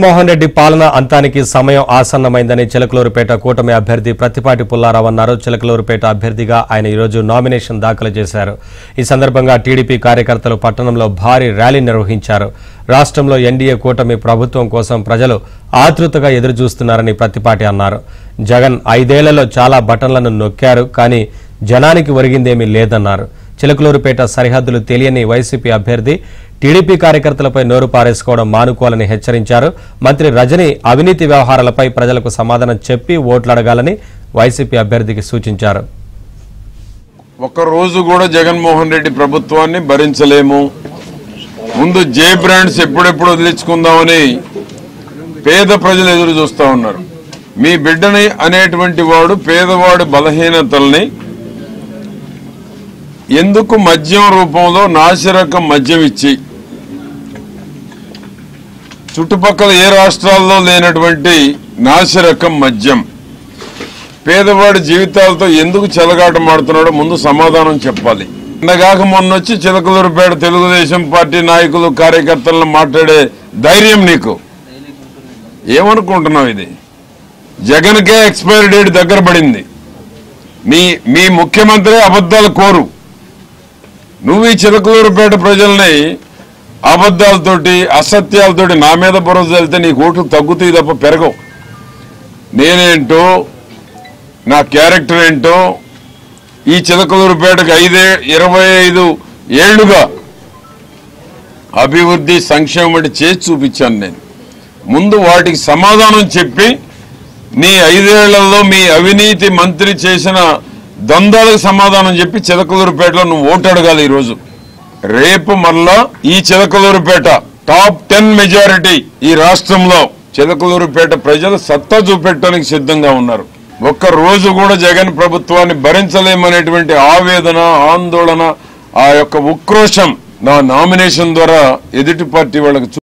మోహన్ రెడ్డి పాలన అంతానికి సమయం ఆసన్నమైందని చిలకలూరుపేట కూటమి అభ్యర్థి ప్రతిపాటి పుల్లారావు అన్నారు. చిలకలూరుపేట అభ్యర్థిగా ఆయన ఈ రోజు నామినేషన్ దాఖలు చేశారు. ఈ సందర్భంగా టీడీపీ కార్యకర్తలు పట్టణంలో భారీ ర్యాలీ నిర్వహించారు. రాష్ట్రంలో ఎన్డీఏ కూటమి ప్రభుత్వం కోసం ప్రజలు ఆతృతగా ఎదురుచూస్తున్నారని ప్రతిపాటి అన్నారు. జగన్ 5 ఏళ్లలో చాలా బటన్లను నొక్కారు, కానీ జనానికి ఒరిగిందేమీ లేదన్నారు. చిలకలూరుపేట సరిహద్దులు తెలియని వైసీపీ అభ్యర్థి టీడీపీ కార్యకర్తలపై నోరు పారేసుకోవడం మానుకోవాలని హెచ్చరించారు. మంత్రి రజని అవినీతి వ్యవహారాలపై ప్రజలకు సమాధానం చెప్పి ఓట్లడగాలని వైసీపీ అభ్యర్థికి సూచించారు. ఒక్కరోజు కూడా జగన్మోహన్ రెడ్డి ప్రభుత్వాన్ని భరించలేము. ముందు జే బ్రాండ్స్ ఎప్పుడెప్పుడు వదిలించుకుందామని పేద ప్రజలు ఎదురు చూస్తూ ఉన్నారు. మీ బిడ్డని అనేటువంటి వాడు పేదవాడి బలహీనతల్ని ఎందుకు మద్యం రూపంలో నాసిరకం మద్యం ఇచ్చి చుట్టుపక్కల ఏ రాష్ట్రాల్లో లేనటువంటి నాసిరకం మద్యం పేదవాడి జీవితాలతో ఎందుకు చెలగాటమాడుతున్నాడో ముందు సమాధానం చెప్పాలి. నిన్నగాక మొన్నొచ్చి చిలకలూరుపేట తెలుగుదేశం పార్టీ నాయకులు కార్యకర్తలను మాట్లాడే ధైర్యం నీకు ఏమనుకుంటున్నావు? ఇది జగన్కే ఎక్స్పైరీ డేట్ దగ్గర పడింది. మీ ముఖ్యమంత్రి అబద్ధాలు కోరు. నువ్వు ఈ చిలకలూరుపేట ప్రజల్ని అబద్ధాలతోటి అసత్యాలతోటి నా మీద భరోసా వెళ్తే నీ ఓట్లు తగ్గుతాయి తప్ప పెరగవు. నేనేంటో నా క్యారెక్టర్ ఏంటో ఈ చిలకలూరుపేటకు 25 ఏళ్లుగా అభివృద్ధి సంక్షేమం చేసి చూపించాను. నేను ముందు వాటికి సమాధానం చెప్పి నీ 5 ఏళ్లలో మీ అవినీతి మంత్రి చేసిన ద్వంద్వాలకు సమాధానం చెప్పి చిలకలూరుపేటలో నువ్వు ఓటు అడగాలి. ఈరోజు రేపు మళ్ళా ఈ చిలకలూరుపేట టాప్ 10 మెజారిటీ ఈ రాష్ట్రంలో చిలకలూరుపేట ప్రజలు సత్తా చూపెట్టడానికి సిద్ధంగా ఉన్నారు. ఒక్క రోజు కూడా జగన్ ప్రభుత్వాన్ని భరించలేమనేటువంటి ఆవేదన, ఆందోళన, ఆ యొక్క ఉక్రోషం నా నామినేషన్ ద్వారా ఎదుటి పార్టీ వాళ్ళకు